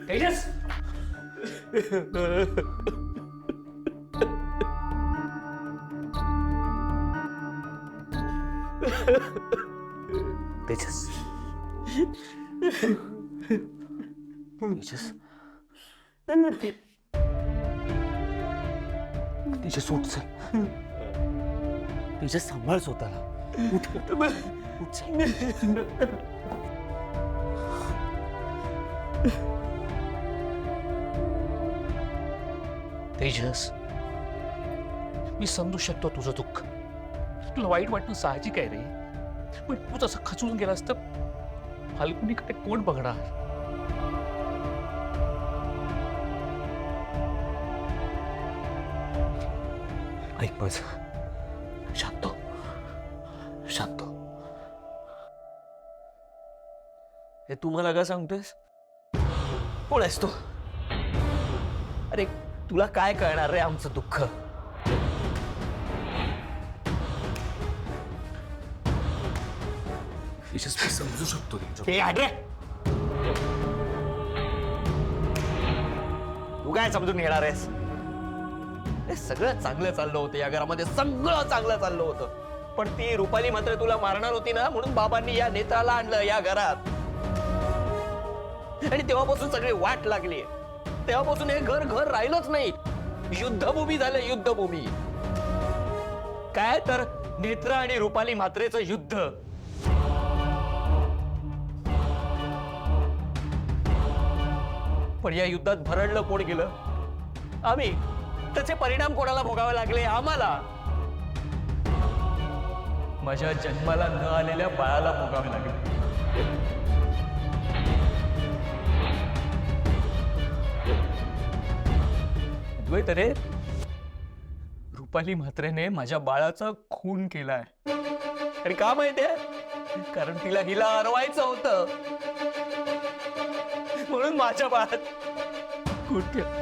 तेजस, तेजस, तेजस, तेजस उठ चल. तेजस सांभाळ स्वतःला. उठ उठ चल. तेजस, मी समजू शकतो तुझं दुःख. तुला वाईट वाटणं साहजिक आहे रे. पण तू तसं खचून गेलास तर फाल्गुनीकडे कोण बघणार? ऐक बस. शांत शांत. हे तू मला का सांगतोयस? कोण आहेस तू? अरे तुला काय कळणार रे आमचं दुःख? मी समजू शकतो. हे रे, तू काय समजून घेणार आहेस? हे सगळं चांगलं चाललं होतं या घरामध्ये, सगळं चांगलं चाललं होतं. पण ती रुपाली मात्र तुला मारणार होती ना, म्हणून बाबांनी या नेत्राला आणलं या घरात. आणि तेव्हापासून सगळी वाट लागली. तेव्हापासून हे घर घर राहिलंच नाही. युद्धभूमी झालं, युद्धभूमी. काय तर नेत्र आणि रुपाली मात्रेचं युद्ध. पण या युद्धात भरडलं कोण गेलं? आम्ही. त्याचे परिणाम कोणाला भोगावे लागले? आम्हाला. माझ्या जन्माला न आलेल्या बाळाला भोगावे लागले. द्वैत रे, रुपाली म्हात्रेने माझ्या बाळाचा खून केलाय. आणि का माहितीये? कारण तिला हिला हरवायचं होतं. म्हणून माझ्या बाळात खून केलं.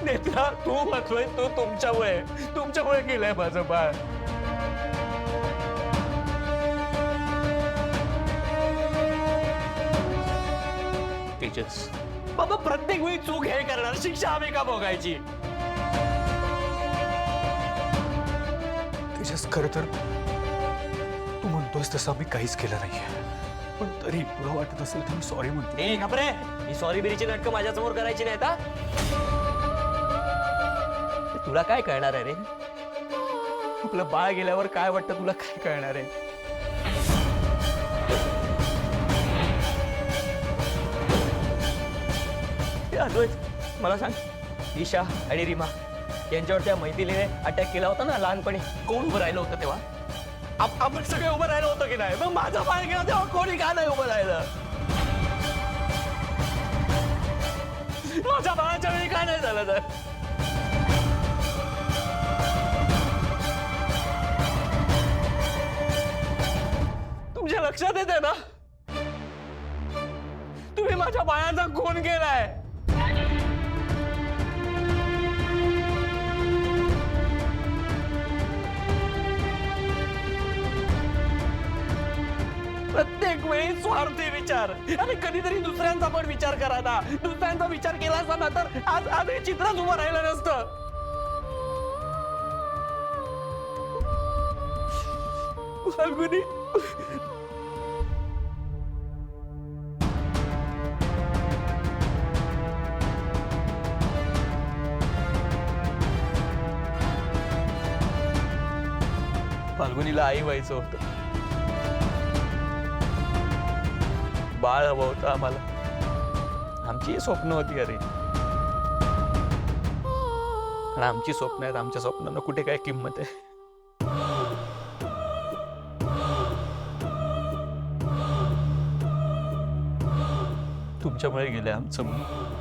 नेत्रा, तू म्हणतोय तू तुमच्यामुळे केलंय माझं बाळ. तेजस, बाबा प्रत्येक वेळी चूक हे करणार, शिक्षा आम्ही का भोगायची? तेजस, खरं तर तू म्हणतोस तसं आम्ही काहीच केलं नाहीये. पण तरी तुला वाटत असेल तर मी सॉरी म्हणतो. ए घाबरे, ही सॉरी बिरीची नाटकं माझ्यासमोर करायची नाहीत हा? तुला काय कळणार आहे रे? आपलं बाळ गेल्यावर काय वाटतं तुला काय कळणार आहे? अद्वैत, मला सांग, ईशा आणि रीमा यांच्यावर त्या मैथिलीने अटॅक केला होता ना लहानपणी, कोण उभं राहिलं होतं तेव्हा? आपण सगळे उभं राहिलं होतं की नाही? मग माझा बाळ गेला तेव्हा कोणी का नाही उभं राहिलं? माझ्या बाळाच्या वेळी काय नाही झालं तर? तुमच्या लक्षात येते ना? तुम्ही माझ्या बाळाचा खून केलाय. प्रत्येक वेळी स्वार्थी विचार. आणि कधीतरी दुसऱ्यांचा पण विचार करा ना. दुसऱ्यांचा विचार केला असता ना तर आज हे चित्रच उभं राहिलं नसतं. फाल्गुनी, फाल्गुनीला आई व्हायचं होतं. बाळ हवं होतं आम्हाला. आमची स्वप्न होती अरे. आणि आमची स्वप्न आहेत. आमच्या स्वप्नांना कुठे काय किंमत आहे? तुमच्यामुळे गेले आमचं म्हणून.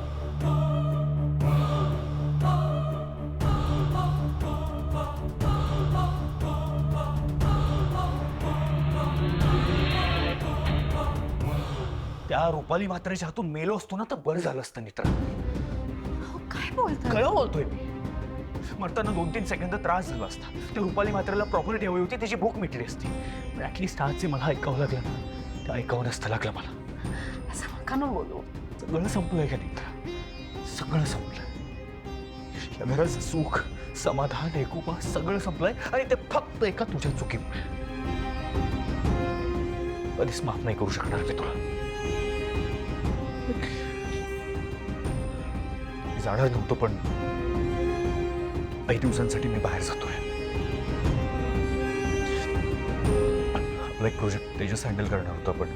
त्या रुपाली म्हात्रेच्या हातून मेलो असतो ना तर बरं झालं असतं मित्र. काय बोलताय? खरं बोलतोय मी. मरताना 2-3 सेकंद त्रास झाला असता. त्या रुपाली मात्रेला प्रॉपर्टी हवी होती, त्याची भूक मिटली असती. पण ऍटलिस्ट आज जे मला ऐकावं लागलं ना, ते ऐकावं नसतं लागलं मला. असं नका ना बोलू. सगळं संपलंय का नेत्रा? सगळं संपलंय. या घराचं सुख, समाधान, एकुपा सगळं संपलंय आणि ते फक्त एका तुझ्या चुकीमुळे. कधीच माफ नाही करू शकणार मी तुला. मी जाणार नव्हतो, पण काही दिवसांसाठी मी बाहेर जातोय. आपला एक प्रोजेक्ट तेजस हँडल करणार होता, पण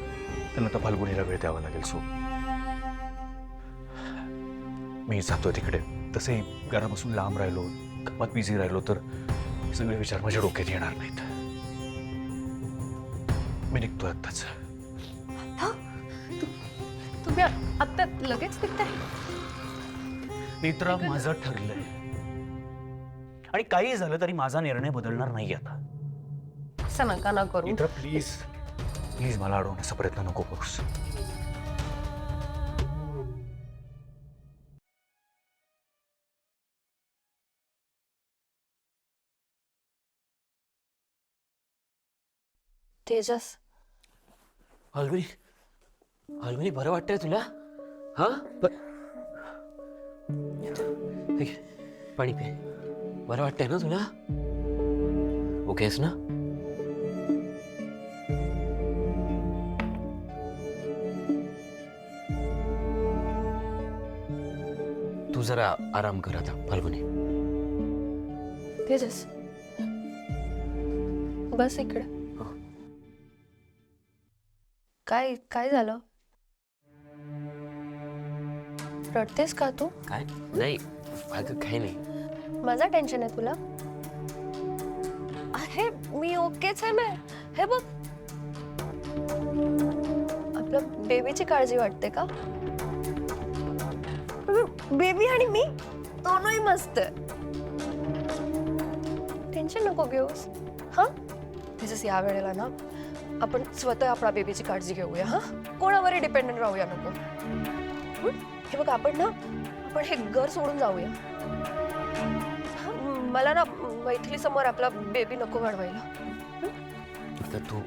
त्यांना आता फाल्गुनीला वेळ द्यावा लागेल. सो मी जातोय तिकडे. तसंही घरापासून लांब राहिलो, कामात बिझी राहिलो तर सगळे विचार माझ्या डोक्यात येणार नाहीत. मी निघतोय आत्ताच. तुम्ही आता लगेच निघताय? नेत्रा, माझं ठरलंय आणि काही झालं तरी माझा निर्णय बदलणार नाही आता. असं नका ना करू. नेत्रा, प्लीज प्लीज मला अडवण्याचा प्रयत्न नको करूस. तेजस, फाल्गुनी, फाल्गुनी बरं वाटतंय तुला? हा ठीक आहे, पाणी पे. बरं वाटतंय ना तुला? ओके आहेस ना? तू जरा आराम कर आता फाल्गुनी. तेजस, बस इकडे. काय काय झालं? रडतेस का तू? काय नाही, अगं काही नाही. माझा टेन्शन आहे तुला? अरे मी ओकेच आहे ना. हे बघ, आपल्या बेबीची काळजी वाटते का? बेबी आणि मी दोनोही मस्त. टेन्शन नको घेऊस. हा, तेजस, या वेळेला ना आपण स्वतः आपल्या बेबीची काळजी घेऊया. हा, कोणावरही डिपेंडंट राहूया नको. हे बघ, आपण हे घर सोडून जाऊया. मला ना मैथिली समोर आपला बेबी नको वाढवायला. तर तू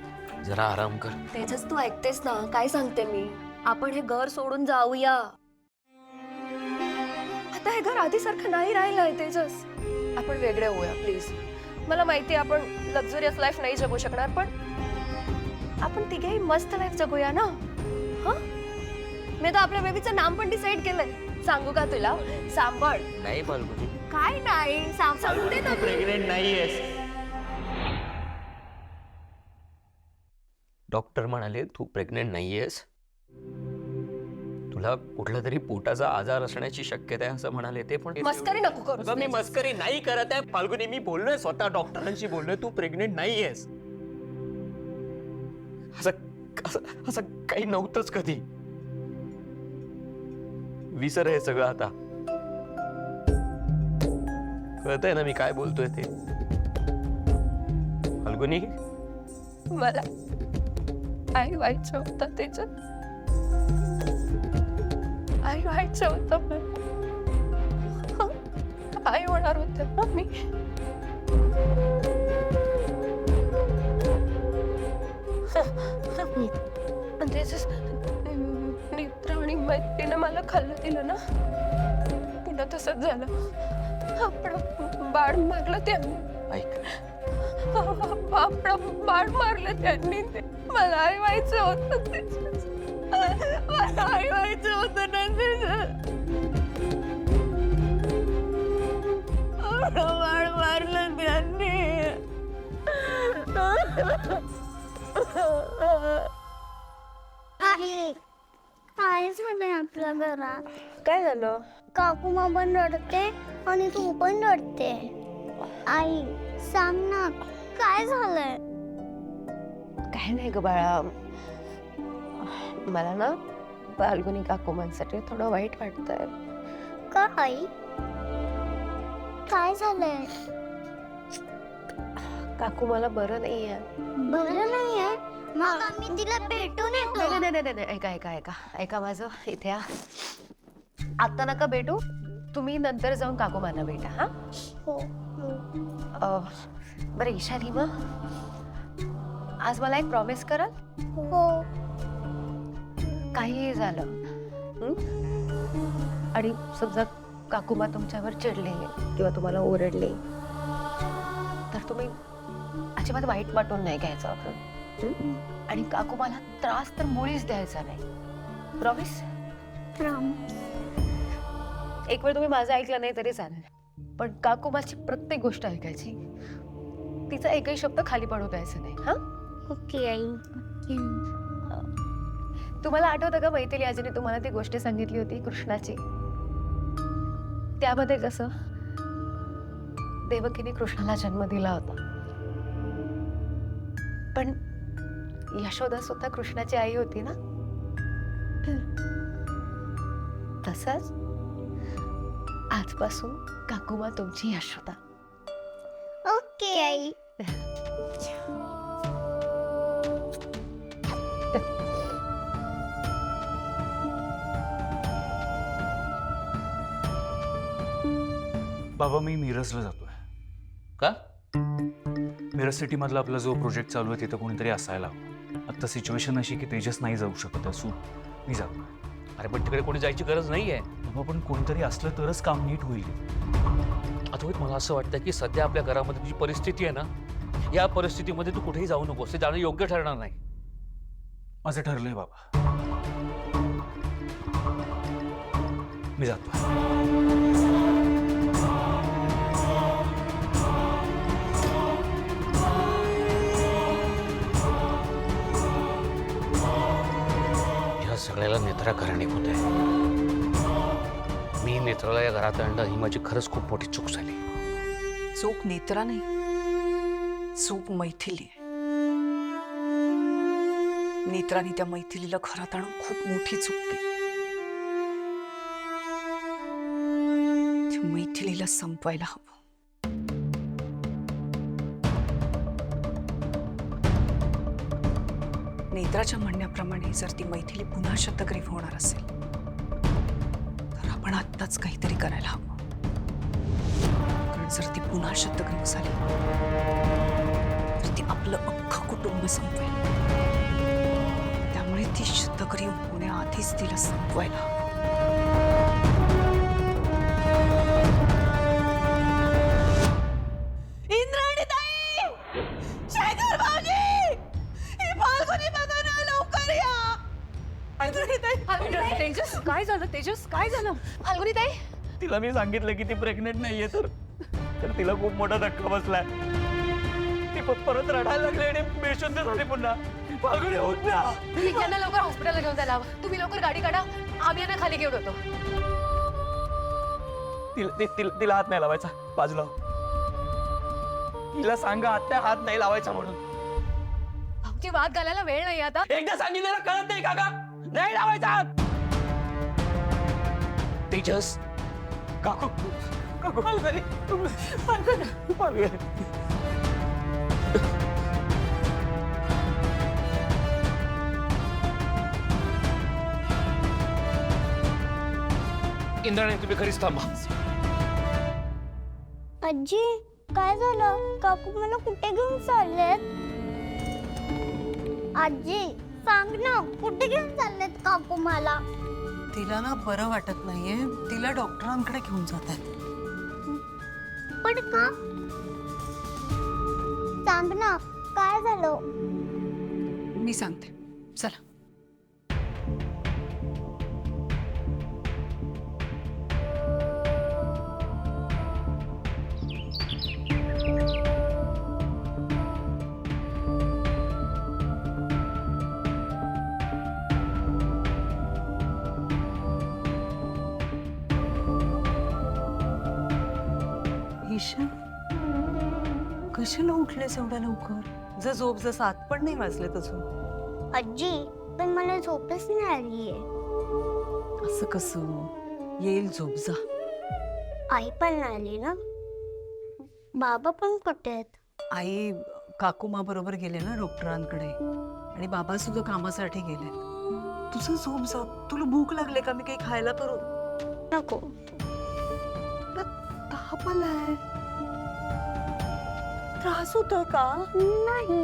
जरा आराम कर. तेजस, तू ऐकतेस ना काय सांगते मी? आपण हे घर सोडून जाऊया. आता हे घर आधीसारखं नाही राहिलंय तेजस. आपण वेगळे होऊया प्लीज. मला माहिती आहे आपण लक्झरियस लाईफ नाही जगू शकणार, पण आपण तिघेही मस्त लाईफ जगूया ना. हा, मी तर आपल्या बेबीचं नाम पण डिसाईड केलंय. सांगू का तुला? सांभाळ. नाही फाल्गुनी, काय नाही, सांगते ना. प्रेग्नेंट नाहीयेस. डॉक्टर म्हणाले तू प्रेग्नेंट नाहीयेस. तुला कुठला तरी पोटाचा आजार असण्याची शक्यता आहे असं म्हणाले ते. पण मस्करी नको करू. मी मस्करी नाही करत आहे फाल्गुनी. मी बोललोय, स्वतः डॉक्टरांशी बोललोय, तू प्रेग्नेंट नाहीयेस. असं काही नव्हतंच कधी. विसर हे सगळं आता. कळतंय ना मी काय बोलतोय ते? फाल्गुनी, मला आई व्हायचं होतं त्याच्यात. आई व्हायचं होतं मला. आई होणार होते ना मी. तेजस, नेत्र आणि मैत्रीनं मला खाल्लं दिलं ना, पुन्हा तसंच झालं. आपण बाळ मारलं त्यांनी. ऐक, आपण बाळ मारलं त्यांनी. ते मला आई व्हायचं होतं. मला आई व्हायचं होतं ना. बाळ मारलं त्यांनी. काय झालंय आपल्या घरात? काय झालं? काकू मामा रडते आणि तू पण रडते. आई सांग ना, काय झालंय? काय नाही ग बाळा, मला ना फाल्गुनी काकूमांसाठी थोडं वाईट वाटतंय. का आई, काय झालंय? काकू मला बरं नाहीये. बरं नाहीये? मग आम्ही तिला भेटून येतो. नाही, ऐका ऐका ऐका ऐका माझं. इथे या. आता नका भेटू, तुम्ही नंतर जाऊन काकूमांना भेटा. हा, हो. बरं ईशा रीमा, आज मला एक प्रॉमिस कराल? हो. काहीही झालं आणि समजा काकूमा तुमच्यावर चिडले किंवा तुम्हाला ओरडले तर तुम्ही अजिबात वाईट वाटून नाही घ्यायचं आणि काकूमाला त्रास तर मुळीच द्यायचा नाही. प्रॉमिस? एक वेळ तुम्ही माझं ऐकलं नाही तरी चालेल, पण काकूमाची प्रत्येक गोष्ट ऐकायची, तिचा एकही शब्द खाली पडू द्यायचा नाही. हा? Okay I. तुम्हाला आठवतं का मैथिली आजीने तुम्हाला ती गोष्ट सांगितली होती कृष्णाची? त्यामध्ये कसं देवकीने कृष्णाला जन्म दिला होता, पण यशोदा सुद्धा कृष्णाची आई होती ना. तसंच आजपासून काकूमा तुमची यशोदा. Okay I. बाबा मी मिरजला जातोय. का? मिरज सिटी मधला आपला जो प्रोजेक्ट चालू आहे तिथं कोणीतरी असायला हवं. आता सिच्युएशन अशी की तेजस नाही जाऊ शकत आहे, मी जातो. अरे पण तिकडे कोणी जायची गरज नाहीये. बाबा पण कोणतरी असलं तरच काम नीट होईल. अथवा मला असं वाटतं की सध्या आपल्या घरामध्ये जी परिस्थिती आहे ना, या परिस्थितीमध्ये तू कुठेही जाऊ नकोस. ते जाणं योग्य ठरणार नाही. माझं ठरलंय बाबा, मी जातो. या सगळ्याला नेत्रा कारणीभूत आहे. मी नेत्राला या घरात आणलं ही माझी खरंच खूप मोठी चूक झाली. चूक नेत्रा नाही, चूक मैथिली आहे. नेत्राने त्या मैथिलीला घरात आणून खूप मोठी चूक केली. त्या मैथिलीला संपवायला हवं. नेत्राच्या म्हणण्याप्रमाणे जर ती मैथिली पुन्हा शतग्रीव होणार असेल तर आपण आत्ताच काहीतरी करायला हवं. कारण जर ती पुन्हा शतग्रीव झाली तर ती आपलं अख्खं कुटुंब संपवेल. त्यामुळे ती शतग्रीव होण्याआधीच तिला संपवायला हवं. तेजस काय झालं? तेजस काय झालं? फाल्गुनी ताई, तिला मी सांगितलं की ती प्रेग्नेंट नाहीये तर तिला खूप मोठा धक्का बसलाय. ती परत रडायला लागली आणि बेशुद्ध झाली पुन्हा. फाल्गुनी होत ना. त्यांना लवकर हॉस्पिटलला घेऊन जायला हवं. तुम्ही लवकर गाडी काढा, आम्ही यांना खाली घेऊन येतो. तिला हात नाही लावायचा, बाजूला हो. तिला सांगा आत्या हात नाही लावायचा म्हणून. आमची वाद घालायला वेळ नाही आता. एकदा सांगितलेलं कळत नाही काका, नाही लावायचा हात. तेजस, काकू काकू फाल्गुनी, फाल्गुनी. इंद्राणी तुम्ही घरीच थांबा. आजी काय झालं? काकू मला कुठे घेऊन चाललेत? आजी सांग ना, कुठे घेऊन चाललेत काकू मला? तिला ना बरं वाटत नाहीये, तिला डॉक्टरांकडे घेऊन जात आहेत. पण का? सांग ना, काय झालं? मी सांगते, चला. ईशा, कशाला उठलेस एवढ्या लवकर? जर झोप जर 7 पण नाही वाजले अजून. आजी पण मला झोपच नाही आलीये. असं कसं? येईल झोप, जा. आई पण नाही आली ना. बाबा पण कुठे आहेत? आई काकूमा बरोबर गेले ना डॉक्टरांकडे, आणि बाबा सुद्धा कामासाठी गेले. तुझं झोप जा. तुला भूक लागले का? मी काही खायला करू? नको. ताप आलाय. त्रास होतोय का? नाही.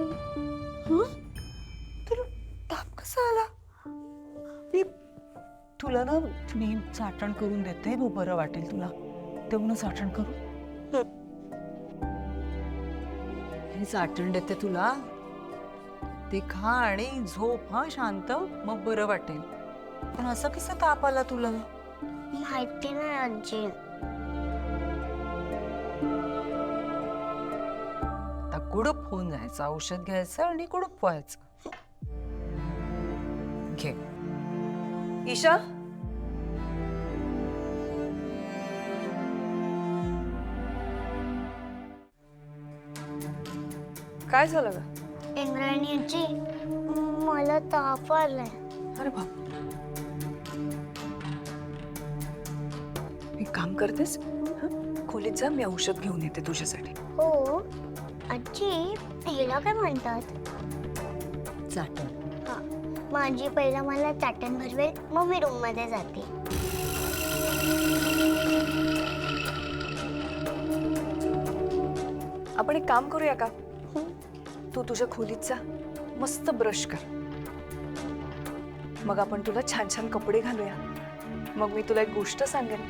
तुला ताप कसा आला? मी तुला ना मी चाटण करून देते, मग बरं वाटेल तुला. तेवढं चाटण करू. हे चाटण देते तुला, ते खा आणि झोप हा शांत, मग बरं वाटेल. पण असं कसं ताप आला तुला? माहिती नाही आजी. आता कुडूप होऊन जायचं, औषध घ्यायचं आणि कुडूप व्हायचं. घे. ईशा, काय झालं ग? इंद्रायणी आजी, मला ताप आलाय. अरे बाप, एक काम करतेस, हं? खोलीत जा, मी औषध घेऊन येते तुझ्यासाठी. हो आजी, हिला काय म्हणतात? चाटण. हा, मग आजी पहिला मला चाटण भरवेल, मग मी रूम मध्ये जाते. आपण एक काम करूया का? तू तुझ्या खोलीत जा, मस्त ब्रश कर. मग आपण तुला छान छान कपडे घालूया. मग मी तुला एक गोष्ट सांगेन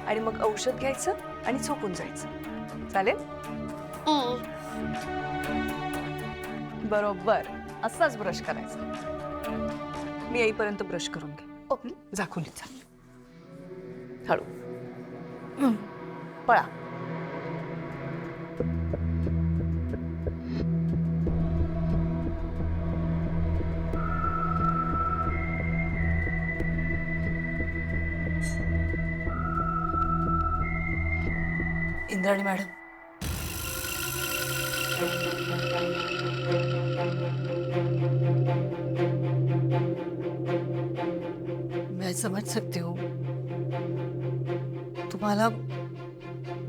आणि मग औषध घ्यायचं आणि झोपून जायचं. चालेल? बरोबर असाच ब्रश करायचा. मी येईपर्यंत ब्रश करून घे. ओके, जा खोलीत जा. हळू. पळा. इंद्राणी मॅडम, मैं समझ सकती हूँ तुम्हाला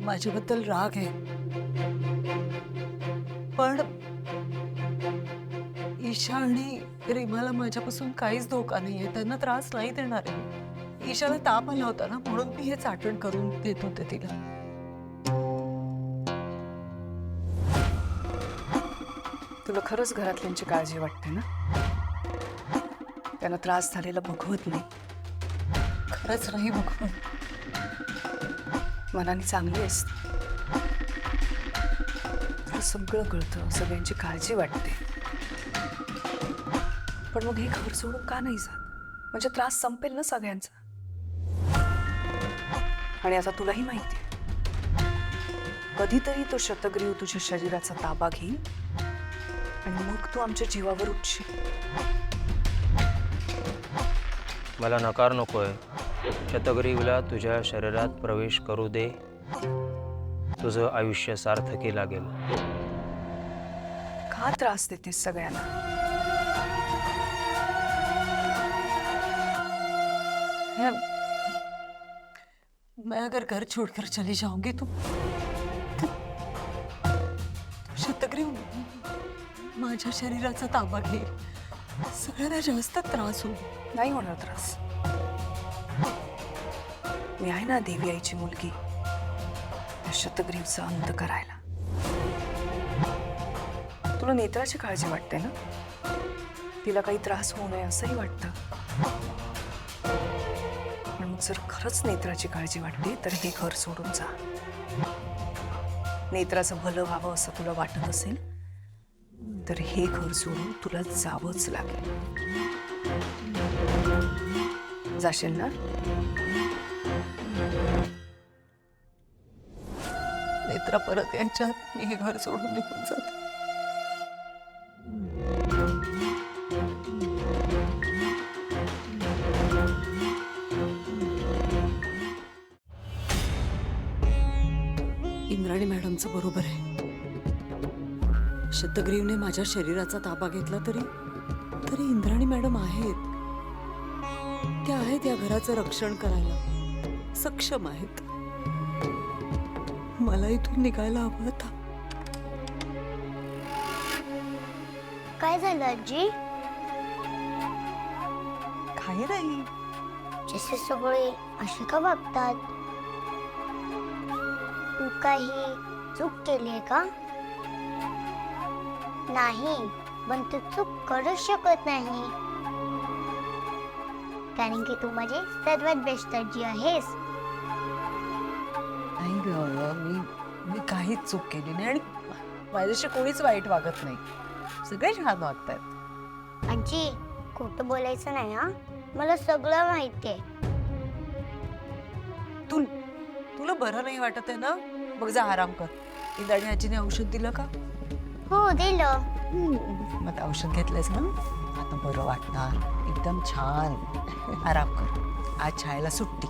माझ्याबद्दल राग आहे, पण ईशा आणि रीमाला माझ्यापासून काहीच धोका नाहीये. त्यांना त्रास नाही देणार आहे. ईशाला ताप आला होता ना, म्हणून मी हे चाटण करून देत होते तिला. तुला खरंच घरातल्यांची काळजी वाटते ना? त्यांना त्रास झालेला बघवत नाही. खरंच नाही बघवत. मनाने चांगली असते. तुला सगळं कळतं, सगळ्यांची काळजी वाटते. पण मग हे घर सोडून का नाही जात? म्हणजे त्रास संपेल ना सगळ्यांचा. आणि आता तुलाही माहिती आहे, कधीतरी तो शतग्रीव तुझ्या शरीराचा ताबा घेईल आणि मग तू आमच्या जीवावर उठशील. मला नकार नकोय. शतग्रीवला तुझ्या शरीरात प्रवेश करू दे. तुझं आयुष्य सार्थकी लागेल. का त्रास देतेस सगळ्यांना? मैं अगर घर छोड़कर चली जाऊंगी तो शतग्रीव माझ्या शरीराचा ताबा घेईल. सगळ्यांना जास्त त्रास होईल. नाही होणार त्रास. मी आहे ना देवी आईची मुलगी, त्या शतग्रीवचा अंत करायला. तुला नेत्राची काळजी वाटते ना? तिला काही त्रास होऊ नये असंही वाटतं. पण मग जर खरंच नेत्राची काळजी वाटते तर हे घर सोडून जा. नेत्राचं भलं व्हावं असं तुला वाटत असेल तर हे घर सोडून तुला जावंच लागेल. जाशील ना? नेत्रा परत यांच्यात मी हे घर सोडून निघून जाते. इंद्राणी मॅडमचं बरोबर आहे. शतग्रीवने माझ्या शरीराचा ताबा घेतला तरी इंद्राणी मॅडम आहेत. त्या आहेत या घराचं रक्षण करायला, सक्षम आहेत. मला इथून निघायला हवं होता. काय झालं आजी? काही नाही. जसे सगळे असे का वागतात? तू काही चूक केलीये का? नाही, पण तू चूक करू शकत नाही, कारण की तू माझी सर्वात बेस्ट आजी आहेस. नाही ग, मी काहीच चूक केली नाही आणि माझ्याशी कोणीच वाईट वागत नाही. सगळे छान वागतायत. आजी, खोटं बोलायचं नाही हा. मला सगळं माहितीये. तुला बरं नाही वाटत आहे ना? मग जा आराम कर. इंदाणी आजीने औषध दिलं का? हो, दिलं. मग आता औषध घेतलंयस ना, आता बरं वाटणार. एकदम छान. आराम कर. आज शाळेला सुट्टी.